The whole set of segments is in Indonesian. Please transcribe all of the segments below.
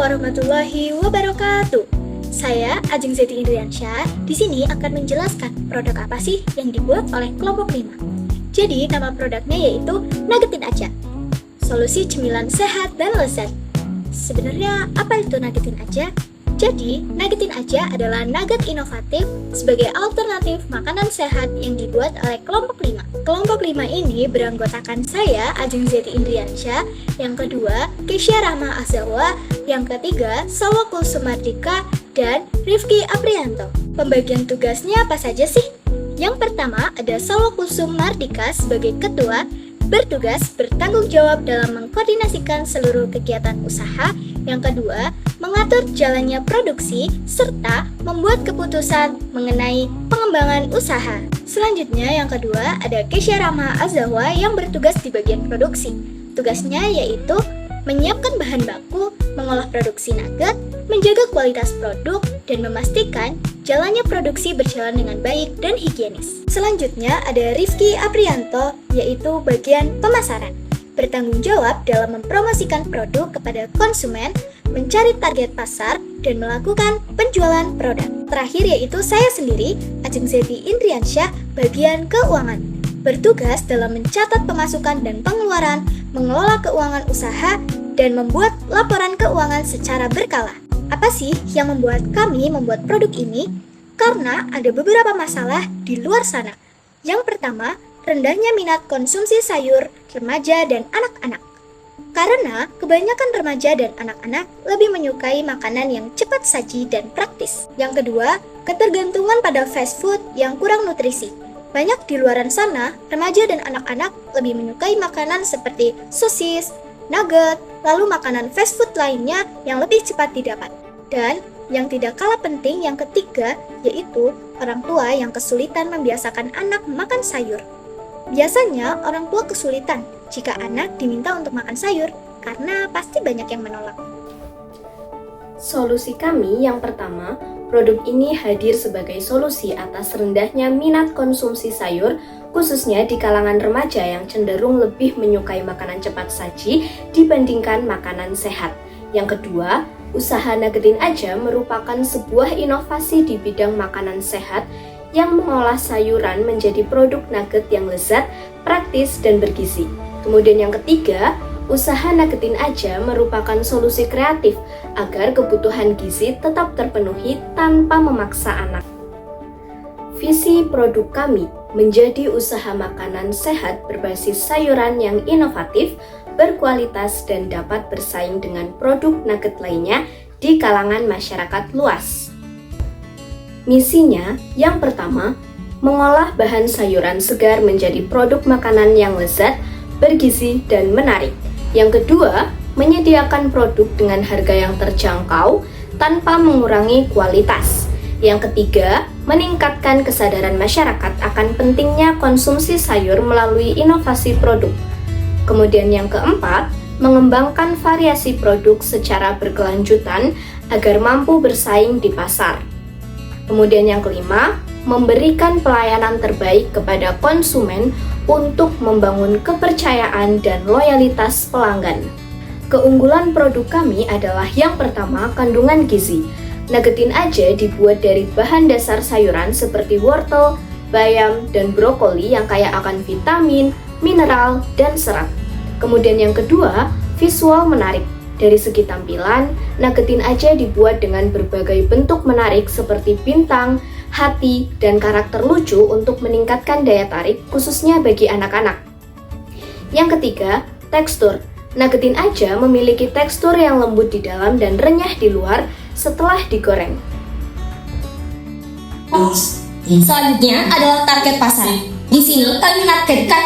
warahmatullahi wabarakatuh. Saya Ajeng Zeti Indriansyah. Di sini akan menjelaskan produk apa sih yang dibuat oleh kelompok 5. Jadi nama produknya yaitu Nuggetin Aja. Solusi cemilan sehat dan lezat. Sebenarnya apa itu Nuggetin Aja? Jadi, Nuggetin Aja adalah nugget inovatif sebagai alternatif makanan sehat yang dibuat oleh kelompok 5. Kelompok 5 ini beranggotakan saya, Ajeng Zeti Indriansyah, yang kedua, Kesya Rahma Azawa, yang ketiga, Salwa Kulsumardika, dan Rifki Aprianto. Pembagian tugasnya apa saja sih? Yang pertama, ada Salwa Kulsumardika sebagai ketua, bertugas bertanggung jawab dalam mengkoordinasikan seluruh kegiatan usaha. Yang kedua, mengatur jalannya produksi serta membuat keputusan mengenai pengembangan usaha. Selanjutnya yang kedua ada Kesya Rahma Azawa yang bertugas di bagian produksi. Tugasnya yaitu menyiapkan bahan baku, mengolah produksi nugget, menjaga kualitas produk, dan memastikan jalannya produksi berjalan dengan baik dan higienis. Selanjutnya ada Rifki Aprianto yaitu bagian pemasaran. Bertanggung jawab dalam mempromosikan produk kepada konsumen, mencari target pasar, dan melakukan penjualan produk. Terakhir yaitu saya sendiri, Ajeng Zeti Indriansyah, bagian keuangan. Bertugas dalam mencatat pemasukan dan pengeluaran, mengelola keuangan usaha, dan membuat laporan keuangan secara berkala. Apa sih yang membuat kami membuat produk ini? Karena ada beberapa masalah di luar sana. Yang pertama, rendahnya minat konsumsi sayur, remaja, dan anak-anak. Karena kebanyakan remaja dan anak-anak lebih menyukai makanan yang cepat saji dan praktis. Yang kedua, ketergantungan pada fast food yang kurang nutrisi. Banyak di luaran sana, remaja dan anak-anak lebih menyukai makanan seperti sosis, nugget, lalu makanan fast food lainnya yang lebih cepat didapat. Dan yang tidak kalah penting yang ketiga, yaitu orang tua yang kesulitan membiasakan anak makan sayur. Biasanya orang tua kesulitan jika anak diminta untuk makan sayur karena pasti banyak yang menolak. Solusi kami yang pertama, produk ini hadir sebagai solusi atas rendahnya minat konsumsi sayur, khususnya di kalangan remaja yang cenderung lebih menyukai makanan cepat saji dibandingkan makanan sehat. Yang kedua, usaha Nuggetin Aja merupakan sebuah inovasi di bidang makanan sehat yang mengolah sayuran menjadi produk nugget yang lezat, praktis, dan bergizi. Kemudian yang ketiga, usaha Nuggetin Aja merupakan solusi kreatif agar kebutuhan gizi tetap terpenuhi tanpa memaksa anak. Visi produk kami menjadi usaha makanan sehat berbasis sayuran yang inovatif, berkualitas, dan dapat bersaing dengan produk nugget lainnya di kalangan masyarakat luas. Misinya, yang pertama, mengolah bahan sayuran segar menjadi produk makanan yang lezat, bergizi, dan menarik. Yang kedua, menyediakan produk dengan harga yang terjangkau tanpa mengurangi kualitas. Yang ketiga, meningkatkan kesadaran masyarakat akan pentingnya konsumsi sayur melalui inovasi produk. Kemudian yang keempat, mengembangkan variasi produk secara berkelanjutan agar mampu bersaing di pasar. Kemudian yang kelima, memberikan pelayanan terbaik kepada konsumen untuk membangun kepercayaan dan loyalitas pelanggan. Keunggulan produk kami adalah yang pertama, kandungan gizi. Nuggetin Aja dibuat dari bahan dasar sayuran seperti wortel, bayam, dan brokoli yang kaya akan vitamin, mineral, dan serat. Kemudian yang kedua, visual menarik. Dari segi tampilan, Nuggetin Aja dibuat dengan berbagai bentuk menarik seperti bintang, hati, dan karakter lucu untuk meningkatkan daya tarik khususnya bagi anak-anak. Yang ketiga, tekstur. Nuggetin Aja memiliki tekstur yang lembut di dalam dan renyah di luar setelah digoreng. Selanjutnya adalah target pasar. Di sini kami menargetkan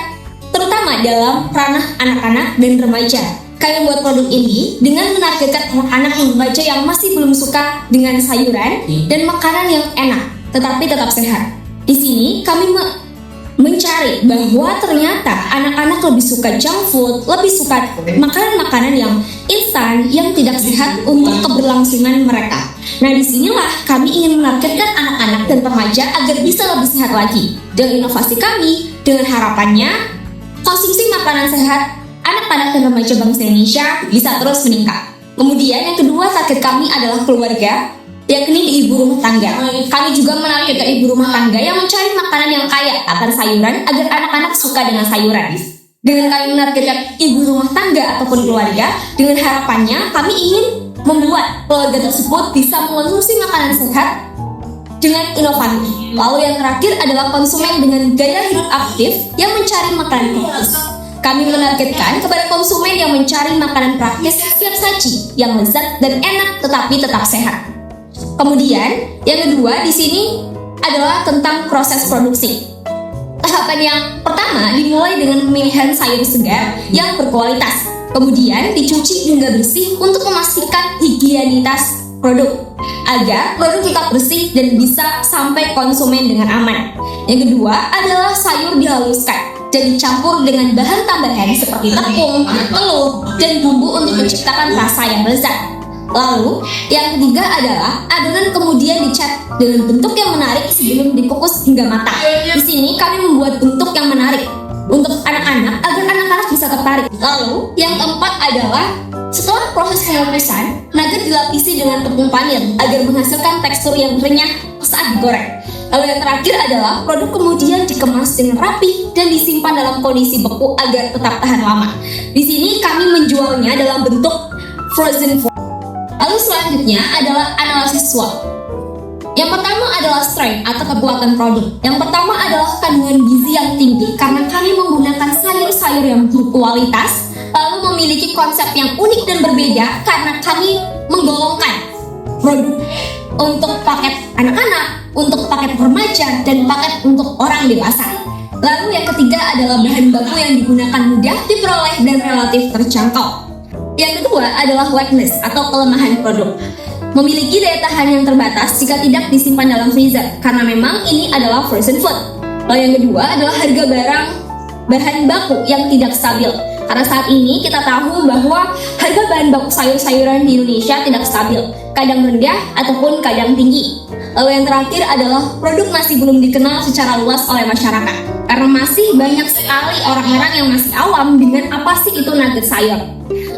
terutama dalam ranah anak-anak dan remaja. Kami membuat produk ini dengan menargetkan anak-anak dan remaja yang masih belum suka dengan sayuran dan makanan yang enak, tetapi tetap sehat. Di sini kami mencari bahwa ternyata anak-anak lebih suka junk food, lebih suka makanan-makanan yang instan, yang tidak sehat untuk keberlangsungan mereka. Nah, disinilah kami ingin menargetkan anak-anak dan remaja agar bisa lebih sehat lagi. Dengan inovasi kami, dengan harapannya konsumsi makanan sehat anak-anak dan remaja bangsa Indonesia bisa terus meningkat. Kemudian yang kedua target kami adalah keluarga, yakni di ibu rumah tangga. Kami juga menargetkan ibu rumah tangga yang mencari makanan yang kaya akan sayuran agar anak-anak suka dengan sayuran. Dengan kami menargetkan ibu rumah tangga ataupun keluarga, dengan harapannya kami ingin membuat keluarga tersebut bisa mengonsumsi makanan sehat dengan inovatif. Lalu yang terakhir adalah konsumen dengan gaya hidup aktif yang mencari makanan praktis. Kami menargetkan kepada konsumen yang mencari makanan praktis siap saji, yang lezat dan enak tetapi tetap sehat. Kemudian yang kedua di sini adalah tentang proses produksi. Tahapan yang pertama dimulai dengan pemilihan sayur segar yang berkualitas, kemudian dicuci hingga bersih untuk memastikan higienitas produk agar produk tetap bersih dan bisa sampai konsumen dengan aman. Yang kedua adalah sayur dihaluskan dan dicampur dengan bahan tambahan seperti tepung, telur, dan bumbu untuk menciptakan rasa yang lezat. Lalu, yang ketiga adalah adonan kemudian dicat dengan bentuk yang menarik sebelum dikukus hingga matang. Di sini kami membuat bentuk yang menarik untuk anak-anak agar anak-anak bisa tertarik. Lalu, yang keempat adalah setelah proses pengukusan, nugget dilapisi dengan tepung panir agar menghasilkan tekstur yang renyah saat digoreng. Lalu yang terakhir adalah produk kemudian dikemas dengan rapi dan disimpan dalam kondisi beku agar tetap tahan lama. Di sini kami menjualnya dalam bentuk frozen food. Lalu selanjutnya adalah analisis SWOT. Yang pertama adalah strength atau kekuatan produk. Yang pertama adalah kandungan gizi yang tinggi karena kami menggunakan sayur-sayur yang berkualitas, lalu memiliki konsep yang unik dan berbeda karena kami menggolongkan produk untuk paket anak-anak, untuk paket remaja, dan paket untuk orang dewasa. Lalu yang ketiga adalah bahan baku yang digunakan mudah diperoleh dan relatif terjangkau. Yang kedua adalah weakness atau kelemahan produk. Memiliki daya tahan yang terbatas jika tidak disimpan dalam freezer karena memang ini adalah frozen food. Lalu yang kedua adalah harga bahan baku yang tidak stabil. Karena saat ini kita tahu bahwa harga bahan baku sayur-sayuran di Indonesia tidak stabil, kadang rendah ataupun kadang tinggi. Lalu yang terakhir adalah produk masih belum dikenal secara luas oleh masyarakat karena masih banyak sekali orang-orang yang masih awam dengan apa sih itu nugget sayur.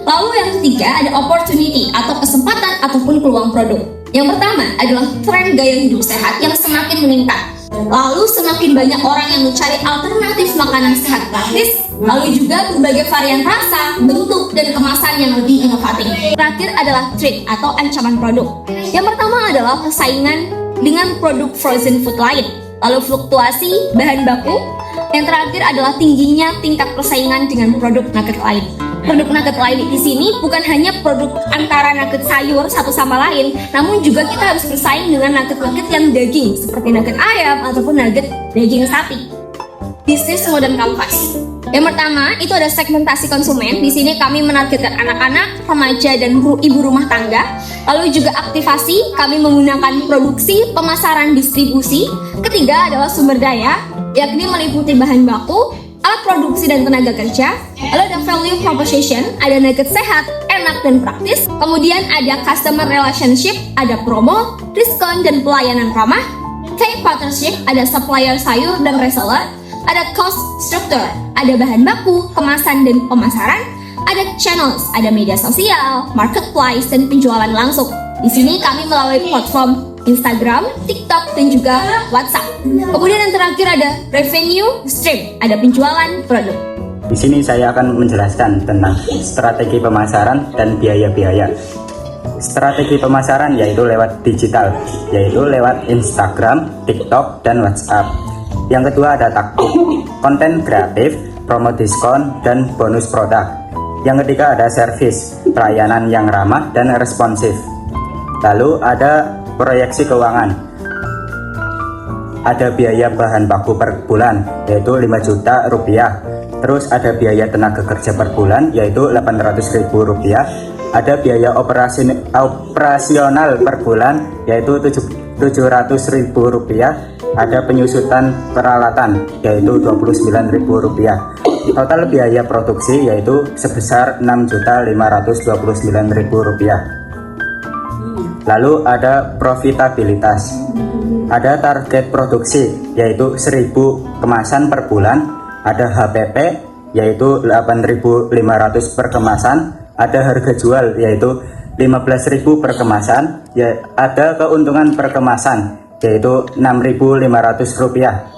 Lalu yang ketiga ada opportunity atau kesempatan ataupun peluang produk. Yang pertama adalah tren gaya hidup sehat yang semakin meningkat. Lalu semakin banyak orang yang mencari alternatif makanan sehat praktis. Lalu juga berbagai varian rasa, bentuk, dan kemasan yang lebih inovatif. Terakhir adalah threat atau ancaman produk. Yang pertama adalah persaingan dengan produk frozen food lain. Lalu fluktuasi bahan baku. Yang terakhir adalah tingginya tingkat persaingan dengan produk nugget lain. Produk nugget lain di sini bukan hanya produk antara nugget sayur satu sama lain, namun juga kita harus bersaing dengan nugget-nugget yang daging seperti nugget ayam ataupun nugget daging sapi. Bisnis modern kampas. Yang pertama itu ada segmentasi konsumen. Di sini kami menargetkan anak-anak, remaja, dan ibu rumah tangga. Lalu juga aktivasi, kami menggunakan produksi, pemasaran, distribusi. Ketiga adalah sumber daya, yakni meliputi bahan baku, alat produksi dan tenaga kerja. Lalu ada value proposition, ada nugget sehat, enak dan praktis. Kemudian ada customer relationship, ada promo, diskon dan pelayanan ramah. Trade partnership, ada supplier sayur dan reseller. Ada cost structure, ada bahan baku, kemasan dan pemasaran. Ada channels, ada media sosial, marketplace dan penjualan langsung. Di sini kami melalui platform Instagram, TikTok, dan juga WhatsApp. Kemudian yang terakhir ada revenue stream, ada penjualan produk. Di sini saya akan menjelaskan tentang strategi pemasaran dan biaya-biaya. Strategi pemasaran yaitu lewat digital, yaitu lewat Instagram, TikTok, dan WhatsApp. Yang kedua ada taktik, konten kreatif, promo diskon, dan bonus produk. Yang ketiga ada service, pelayanan yang ramah dan responsif. Lalu ada proyeksi keuangan. Ada biaya bahan baku per bulan yaitu 5 juta rupiah. Terus ada biaya tenaga kerja per bulan yaitu 800.000 rupiah. Ada biaya operasional per bulan yaitu 700.000 rupiah. Ada penyusutan peralatan yaitu 29.000 rupiah. Total biaya produksi yaitu sebesar 6.529.000 rupiah. Lalu ada profitabilitas. Ada target produksi yaitu 1.000 kemasan per bulan. Ada HPP yaitu 8.500 per kemasan. Ada harga jual yaitu 15.000 per kemasan, ya ada keuntungan per kemasan yaitu Rp6.500.